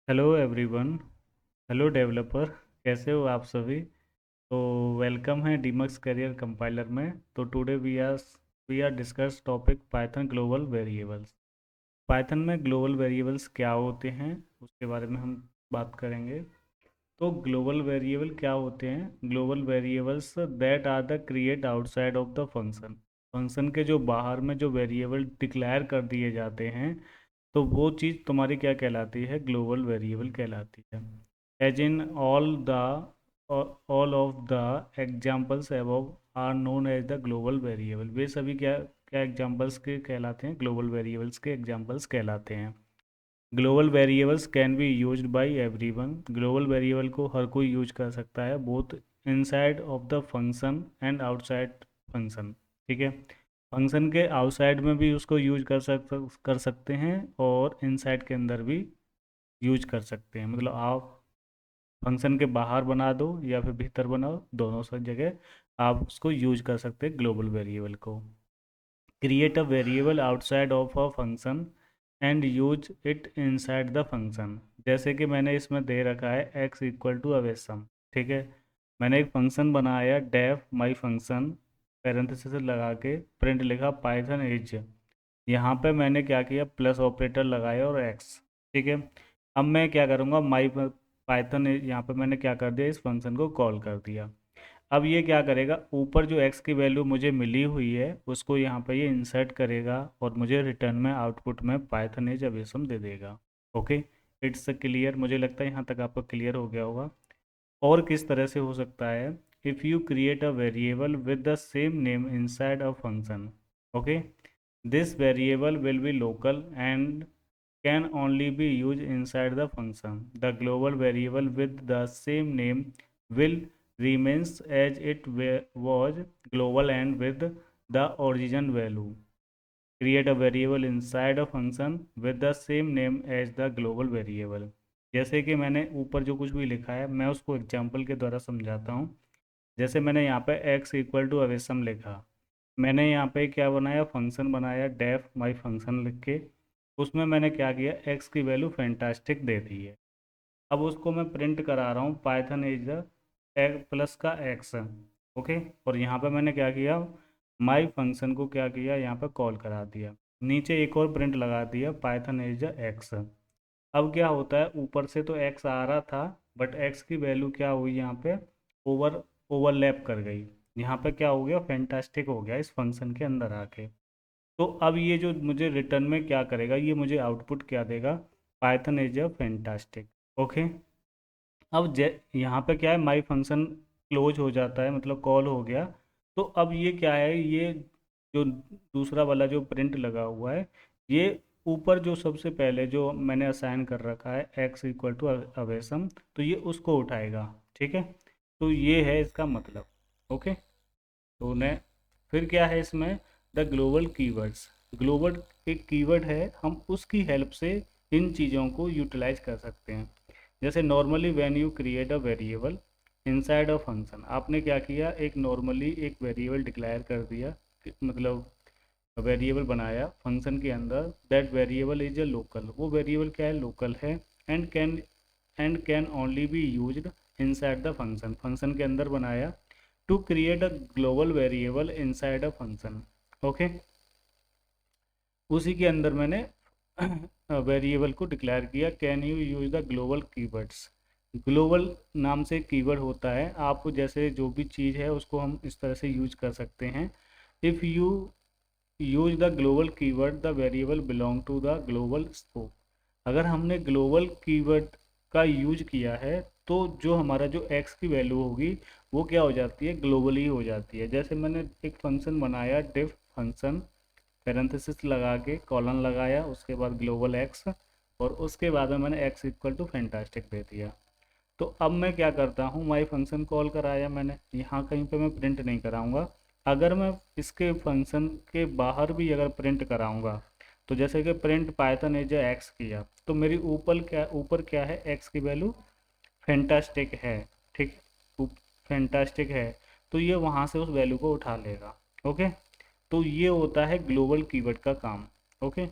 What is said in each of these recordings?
Hello everyone. Hello developer. कैसे हो आप सभी? तो वेलकम है डीमक्स करियर कंपाइलर में। तो today we are discuss topic Python global variables. Python में ग्लोबल वेरिएबल्स क्या होते हैं उसके बारे में हम बात करेंगे। तो ग्लोबल वेरिएबल क्या होते हैं? Global variables that are the create outside of the function. Function के जो बाहर में जो वेरिएबल डिक्लेयर कर दिए जाते हैं, तो वो चीज़ तुम्हारी क्या कहलाती है? ग्लोबल वेरिएबल कहलाती है। As in all of the examples above are known as the global variable. वे सभी क्या क्या एग्जाम्पल्स के कहलाते हैं? ग्लोबल वेरिएबल्स के एग्जाम्पल्स कहलाते हैं। Global variables can be used by everyone. Global variable को हर कोई यूज कर सकता है, both inside of the function and outside function. ठीक है। फंक्शन के आउटसाइड में भी उसको यूज कर सकते हैं, और इनसाइड के अंदर भी यूज कर सकते हैं। मतलब आप फंक्शन के बाहर बना दो या फिर भीतर बनाओ, दोनों सब जगह आप उसको यूज कर सकते हैं ग्लोबल वेरिएबल को। Create a variable outside of a function and use it inside the function. जैसे कि मैंने इसमें दे रखा है x इक्वल टू अवेसम। ठीक है। मैंने एक फंक्शन बनाया डेफ माई फंक्शन, पैरेंथेसिस लगा के प्रिंट लिखा पाइथन इज। यहाँ पे मैंने क्या किया, प्लस ऑपरेटर लगाया और x। ठीक है। अब मैं क्या करूँगा, माई पाइथन यहाँ पे मैंने क्या कर दिया, इस फंक्शन को कॉल कर दिया। अब ये क्या करेगा, ऊपर जो x की वैल्यू मुझे मिली हुई है उसको यहाँ पे ये इंसर्ट करेगा, और मुझे रिटर्न में आउटपुट में पाइथन एज अवेसम दे देगा। ओके। It's clear. मुझे लगता है यहाँ तक आपको क्लियर हो गया होगा। और किस तरह से हो सकता है? If you create a variable with the same name inside a function. Okay. This variable will be local and can only be used inside the function. The global variable with the same name will remains as it was global and with the origin value. Create a variable inside a function with the same name as the global variable. जैसे कि मैंने ऊपर जो कुछ भी लिखा है मैं उसको एग्जाम्पल के द्वारा समझाता हूँ। जैसे मैंने यहाँ पे x इक्वल टू अवेसम लिखा, मैंने यहाँ पे क्या बनाया, फंक्शन बनाया डेफ माई फंक्शन लिख के। उसमें मैंने क्या किया, x की वैल्यू फैंटास्टिक दे दी है। अब उसको मैं प्रिंट करा रहा हूँ पाइथन इज द प्लस का x। ओके। और यहाँ पे मैंने क्या किया, माई फंक्शन को क्या किया, यहाँ पे कॉल करा दिया। नीचे एक और प्रिंट लगा दिया पाइथन इज द x। अब क्या होता है, ऊपर से तो x आ रहा था, बट x की वैल्यू क्या हुई यहाँ पे, ओवरलैप कर गई। यहाँ पे क्या हो गया, फैंटास्टिक हो गया इस फंक्शन के अंदर आके। तो अब ये जो मुझे रिटर्न में क्या करेगा, ये मुझे आउटपुट क्या देगा, Python is a fantastic. Okay. अब यहाँ पे क्या है, माई फंक्शन क्लोज हो जाता है, मतलब कॉल हो गया। तो अब ये क्या है, ये जो दूसरा वाला जो प्रिंट लगा हुआ है, ये ऊपर जो सबसे पहले जो मैंने असाइन कर रखा है x इक्वल टू अवेसम, तो ये उसको उठाएगा। ठीक है। तो ये है इसका मतलब। ओके। तो ने फिर क्या है इसमें, द ग्लोबल कीवर्ड्स। ग्लोबल एक कीवर्ड है, हम उसकी हेल्प से इन चीज़ों को यूटिलाइज कर सकते हैं। जैसे normally when you create a variable inside a function, आपने क्या किया, एक नॉर्मली एक वेरिएबल डिक्लेयर कर दिया, मतलब वेरिएबल बनाया फंक्शन के अंदर। That variable is a local, वो वेरिएबल क्या है, लोकल है। And can only be used inside the function, function के अंदर बनाया। To create a global variable inside a function. Okay. उसी के अंदर मैंने वेरिएबल को डिक्लेयर किया, can you use the global keywords. Global नाम से कीवर्ड होता है, आप जैसे जो भी चीज़ है उसको हम इस तरह से यूज कर सकते हैं। If you use the global keyword the variable belong to the global scope. अगर हमने ग्लोबल कीवर्ड का यूज किया है, तो जो हमारा जो x की वैल्यू होगी वो क्या हो जाती है, ग्लोबली हो जाती है। जैसे मैंने एक फंक्शन बनाया डिफ फंक्शन, पैरेंथेसिस लगा के कॉलन लगाया, उसके बाद ग्लोबल एक्स, और उसके बाद में मैंने x इक्वल टू फैंटास्टिक दे दिया। तो अब मैं क्या करता हूँ, माई फंक्शन कॉल कराया मैंने, यहाँ कहीं पे मैं प्रिंट नहीं कराऊंगा। अगर मैं इसके फंक्शन के बाहर भी अगर प्रिंट कराऊंगा, तो जैसे कि प्रिंट पाइथन एज एक्स किया, तो मेरी ऊपर क्या है, एक्स की वैल्यू फैंटास्टिक है। ठीक। फैंटास्टिक है, तो ये वहाँ से उस वैल्यू को उठा लेगा। ओके। तो ये होता है ग्लोबल कीवर्ड का काम। Okay.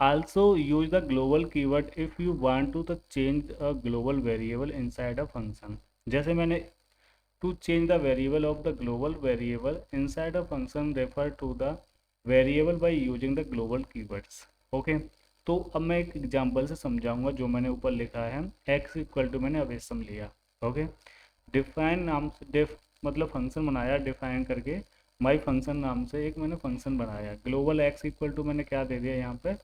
also use the global keyword if you want to the change a global variable inside a function. जैसे मैंने to change the variable of the global variable inside a function refer to the variable by using the global keywords. Okay तो अब मैं एक example से समझाऊंगा जो मैंने ऊपर लिखा है x इक्वल टू मैंने अवेसम लिया। ओके डिफाइन नाम से मतलब फंक्शन बनाया डिफाइन करके माई फंक्शन नाम से एक मैंने फंक्शन बनाया। ग्लोबल x इक्वल टू मैंने क्या दे दिया यहाँ पे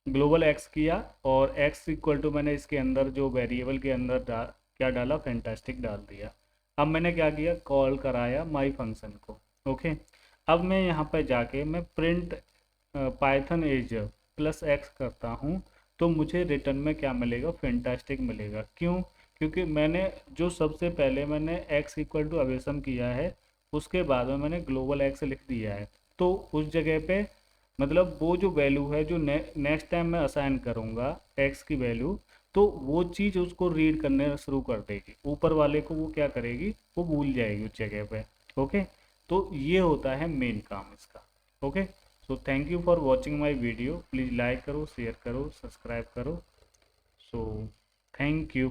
ग्लोबल x किया और x इक्वल टू मैंने इसके अंदर जो वेरिएबल के अंदर क्या डाला फैंटास्टिक डाल दिया। अब मैंने क्या किया कॉल कराया माई फंक्शन को। ओके अब मैं यहाँ पर जाके मैं print Python age plus X करता हूँ तो मुझे रिटर्न में क्या मिलेगा फैंटास्टिक मिलेगा। क्यों? क्योंकि मैंने जो सबसे पहले मैंने x इक्वल टू अवेसम किया है उसके बाद में मैंने ग्लोबल x लिख दिया है तो उस जगह पे मतलब वो जो वैल्यू है जो नेक्स्ट टाइम मैं असाइन करूँगा x की वैल्यू तो वो चीज़ उसको रीड करने शुरू कर देगी, ऊपर वाले को वो क्या करेगी वो भूल जाएगी उस जगह पे। ओके तो ये होता है मेन काम इसका। Okay so thank you for watching my video, please like करो शेयर करो सब्सक्राइब करो। So thank you.